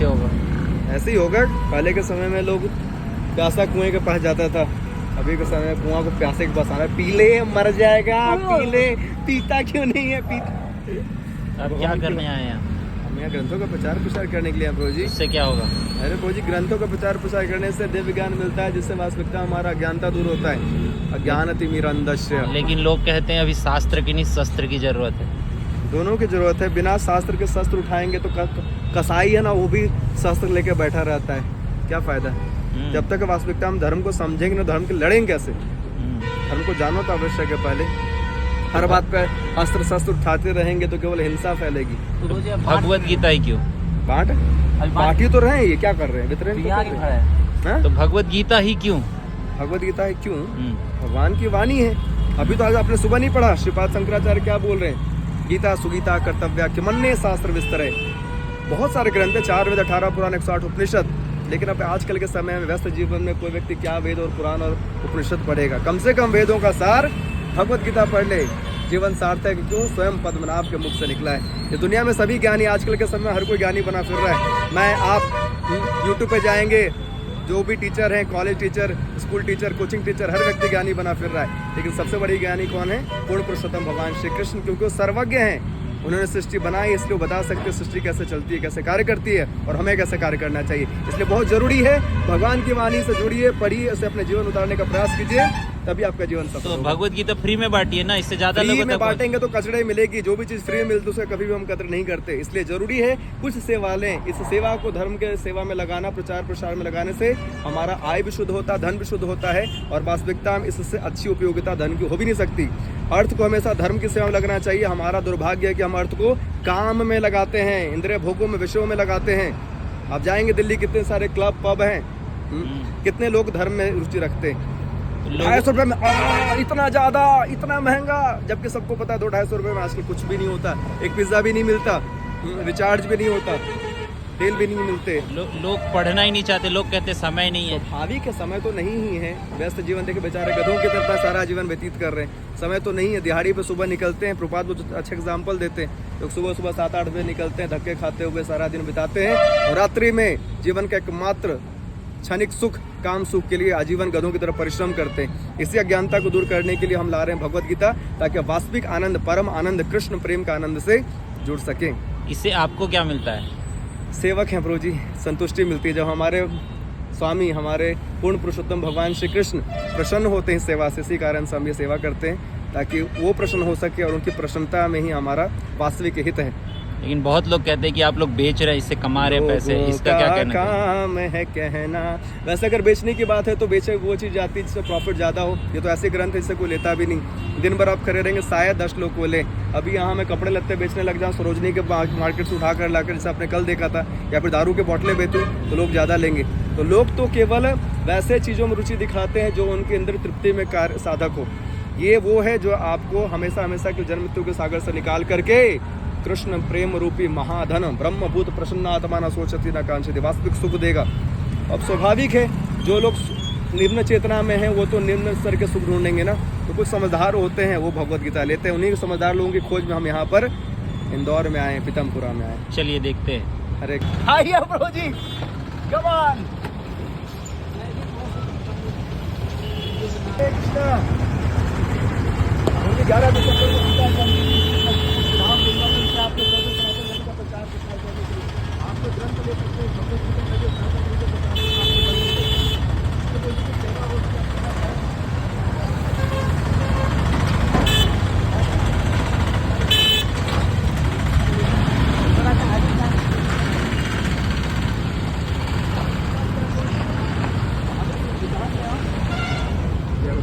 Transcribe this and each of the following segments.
कैसे होगा? ऐसे ही होगा। पहले के समय में लोग प्यासा कुएं के पास जाता था, अभी के समय में कुआं को प्यासे के पास आना है। पी ले मर जाएगा, पी ले, पीता क्यों नहीं है, पीता। आप क्या करने आए हैं? हम यहाँ ग्रंथों का प्रचार प्रसार करने के लिए हैं प्रभु जी। इससे क्या होगा? अरे प्रभु जी, ग्रंथों का प्रचार प्रसार करने से दिव्य ज्ञान मिलता है, जिससे वास्तविकता हमारा अज्ञानता दूर होता है। अज्ञानतिमिरंधस्य। लेकिन लोग कहते हैं अभी शास्त्र की नहीं शस्त्र की जरूरत है। दोनों की जरूरत है। बिना शास्त्र के शस्त्र उठाएंगे तो कसाई है ना, वो भी शस्त्र लेके बैठा रहता है, क्या फायदा है। जब तक वास्तविकता हम धर्म को समझेंगे ना, धर्म के लड़ेंगे कैसे। धर्म को जानो तो आवश्यक है। पहले हर बात पे अस्त्र शस्त्र उठाते रहेंगे तो केवल हिंसा फैलेगी। भगवत गीता ही क्यों? बांट ही तो रहे हैं, ये क्या कर रहे हैं, वितरण तो कर रहे हैं। तो भगवत गीता ही क्यों? भगवत गीता है क्यों? भगवान की वाणी है। अभी तो आज आपने सुबह नहीं पढ़ा, श्रीपाद शंकराचार्य क्या बोल रहे हैं? गीता सुगीता कर्तव्या किमन्ये शास्त्र विस्तर है। बहुत सारे ग्रंथ है, 4 वेद 18 पुराण 108 उपनिषद। लेकिन अब आजकल के समय में व्यस्त जीवन में कोई व्यक्ति क्या वेद और पुराण और उपनिषद पढ़ेगा? कम से कम वेदों का सार भगवत गीता पढ़ ले, जीवन सार्थक। क्यों? स्वयं पद्मनाभ के मुख से निकला है। ये दुनिया में सभी ज्ञानी, आजकल के समय हर कोई ज्ञानी बना फिर रहा है। मैं आप यूट्यूब पे जाएंगे, जो भी टीचर हैं, college teacher, school teacher, coaching teacher, हर व्यक्ति ज्ञानी बना फिर रहा है। लेकिन सबसे बड़ी ज्ञानी कौन है? पूर्ण पुरुषोत्तम भगवान श्री कृष्ण, क्योंकि वो सर्वज्ञ हैं। उन्होंने सृष्टि बनाई, इसलिए वो बता सकते हैं सृष्टि कैसे चलती है, कैसे कार्य करती है और हमें कैसे कार्य करना चाहिए। इसलिए बहुत जरूरी है भगवान की वाणी से जुड़िए, पढ़िए, उसे अपने जीवन उतारने का प्रयास कीजिए, तभी आपका जीवन सफल होगा। तो भगवत गीता फ्री में बांटिए ना, इससे ज्यादा लोगों फ्री तक में बांटेंगे तो कचड़े मिलेगी। जो भी चीज फ्री में मिलती है उसका कभी भी हम कदर नहीं करते। इसलिए जरूरी है कुछ सेवा लें। इस सेवा को धर्म के सेवा में लगाना, प्रचार प्रसार में लगाने से हमारा आय भी शुद्ध होता है, धन भी शुद्ध होता है। और वास्तविकता में इससे अच्छी उपयोगिता धन की हो भी नहीं सकती। अर्थ को हमेशा धर्म की सेवा में लगना चाहिए। हमारा दुर्भाग्य है कि हम अर्थ को काम में लगाते हैं, इंद्रिय भोगों में, विषयों में लगाते हैं। आप जाएंगे दिल्ली, कितने सारे क्लब पब हैं, कितने लोग धर्म में रुचि रखते हैं। 250 रुपये में इतना ज्यादा, इतना महंगा, जबकि सबको पता है 200-250 रुपये में आजकल कुछ भी नहीं होता। एक पिज्जा भी नहीं मिलता, रिचार्ज भी नहीं होता, तेल भी नहीं मिलते। लोग पढ़ना ही नहीं चाहते, लोग कहते समय नहीं है। भावी के समय तो नहीं ही है। व्यस्त जीवन देखे बेचारे गधों की तरह सारा जीवन व्यतीत कर रहे हैं। समय तो नहीं है। दिहाड़ी पे सुबह निकलते हैं, प्रपात को अच्छा एग्जाम्पल देते हैं। लोग सुबह 7-8 बजे निकलते हैं, धक्के खाते हुए सारा दिन बिताते हैं। और रात्रि में जीवन का एकमात्र क्षणिक सुख, काम सुख के लिए आजीवन गधों की तरफ परिश्रम करते हैं। इसी अज्ञानता को दूर करने के लिए हम ला रहे हैं भगवत गीता, ताकि वास्तविक आनंद, परम आनंद, कृष्ण प्रेम का आनंद से जुड़ सकें। इससे आपको क्या मिलता है? सेवक हैं प्रभु जी, संतुष्टि मिलती है। जब हमारे स्वामी, हमारे पूर्ण पुरुषोत्तम भगवान श्री कृष्ण प्रसन्न होते हैं सेवा से, इसी कारण से हम ये सेवा करते हैं, ताकि वो प्रसन्न हो सके और उनकी प्रसन्नता में ही हमारा वास्तविक हित है। लेकिन बहुत लोग कहते हैं कि आप लोग बेच रहे हैं, इससे कमा रहे पैसे, इसका क्या कहना? काम है कहना। वैसे अगर बेचने की बात है तो बेचे वो चीज़ जाती है जिससे प्रॉफिट ज़्यादा हो। ये तो ऐसे ग्रंथ है जिससे कोई लेता भी नहीं। दिन भर आप खड़े रहेंगे, शायद 10 लोग को लें। अभी यहाँ मैं कपड़े लत्ते बेचने लग जाऊँ, सरोजनी के मार्केट से उठा कर लाकर, जैसे आपने कल देखा था, या फिर दारू के बोतलें बेचूँ तो लोग ज़्यादा लेंगे। तो लोग तो केवल वैसे चीज़ों में रुचि दिखाते हैं जो उनके अंदर तृप्ति में कार्य साधक हो। ये वो है जो आपको हमेशा हमेशा की जन्म मृत्यु के सागर से निकाल करके कृष्ण प्रेम रूपी महाधन ब्रह्मभूत प्रसन्नात्मा न सोचती न कांक्षति वास्तविक सुख देगा। अब स्वाभाविक है, जो लोग निम्न चेतना में हैं वो तो निम्न स्तर के सुख ढूंढेंगे ना। तो कुछ समझदार होते हैं वो भगवत गीता लेते हैं। उन्हीं समझदार लोगों की खोज में हम यहाँ पर इंदौर में आए, पीतमपुरा में आए। चलिए देखते हैं। अरे आइए प्रभु जी, कम ऑन। उनके 11 दिसंबर को गीता आपके का प्रचार प्रसार करने के लिए आपको ग्रंथ ले सकते हैं। भगवत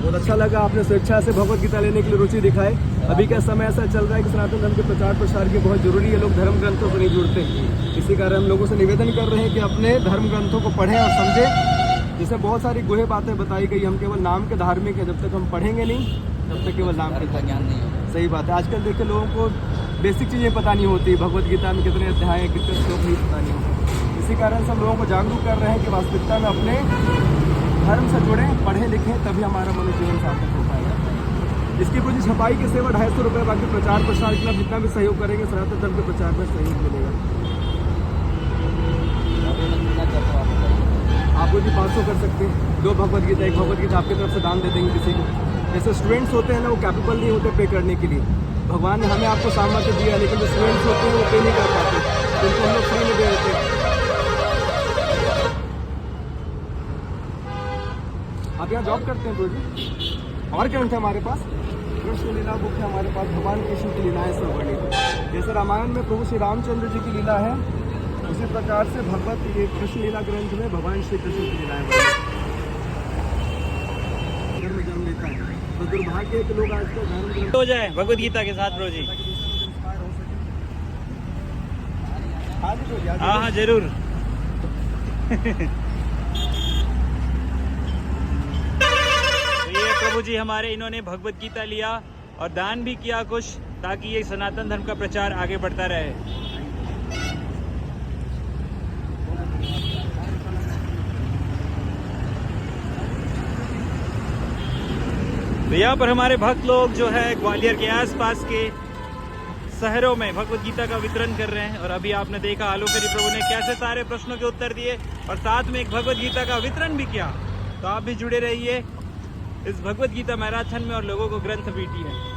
बहुत अच्छा लगा, आपने स्वेच्छा से भगवत गीता लेने के लिए रुचि दिखाई। अभी का समय ऐसा चल रहा है कि सनातन धर्म के प्रचार प्रसार की बहुत जरूरी है। लोग धर्म ग्रंथों से नहीं जुड़ते। इसी कारण हम लोगों से निवेदन कर रहे हैं कि अपने धर्म ग्रंथों को पढ़ें और समझें। जैसे बहुत सारी गुहे बातें बताई गई, हम केवल नाम के धार्मिक है। जब तक हम पढ़ेंगे नहीं तब तक केवल नाम का ज्ञान नहीं है। सही बात है। आजकल देखिए लोगों को बेसिक चीज़ें पता नहीं होती, भगवत गीता में कितने अध्याय हैं, कितने श्लोक नहीं पता नहीं होते। इसी कारण से हम लोगों को जागरूक कर रहे हैं कि वास्तविकता में अपने धर्म से जुड़ें, पढ़ें लिखें, तभी हमारा मनुष्य जीवन सार्थक हो पाएगा। इसकी पूरी छपाई की सेवा 250 रुपये, बाकी प्रचार प्रसार के लिए जितना भी सहयोग करेंगे सनातन धर्म के प्रचार में सहयोग मिलेगा। के 2 भगवद गीता 1 भगवद गीता आपकी तरफ से दान दे देंगे किसी को। जैसे स्टूडेंट्स होते हैं ना, वो कैपेबल नहीं होते पे करने के लिए, भगवान ने हमें आपको सामर्थ्य दिया, लेकिन जो स्टूडेंट्स होते हैं वो पे नहीं कर पाते, तो उनको हम लोग फ्री में दे देते हैं। आप यहाँ जॉब करते हैं प्रभु जी? और ग्रंथ है हमारे पास, कृष्ण लीला बुक है हमारे पास, भगवान कृष्ण की लीलाएं सब वर्णित है। जैसे रामायण में प्रभु श्री रामचंद्र जी की लीला है, उसी प्रकार से भगवत ये कृष्ण लीला ग्रंथ में भगवान श्री कृष्ण की लीलाएं वर्णित है। जन्म लेता है तो दुर्भाग्य के लोग आजकल धर्म ग्रंथ हो जाए भगवत गीता के साथ ब्रो जी। हाँ हाँ जरूर। तो ये प्रभु जी हमारे, इन्होंने भगवत गीता लिया और दान भी किया कुछ, ताकि ये सनातन धर्म का प्रचार आगे बढ़ता रहे। तो यहाँ पर हमारे भक्त लोग जो है ग्वालियर के आसपास के शहरों में भगवत गीता का वितरण कर रहे हैं। और अभी आपने देखा आलोकरी प्रभु ने कैसे सारे प्रश्नों के उत्तर दिए और साथ में एक भगवत गीता का वितरण भी किया। तो आप भी जुड़े रहिए इस भगवत गीता मैराथन में और लोगों को ग्रंथ बांटिए।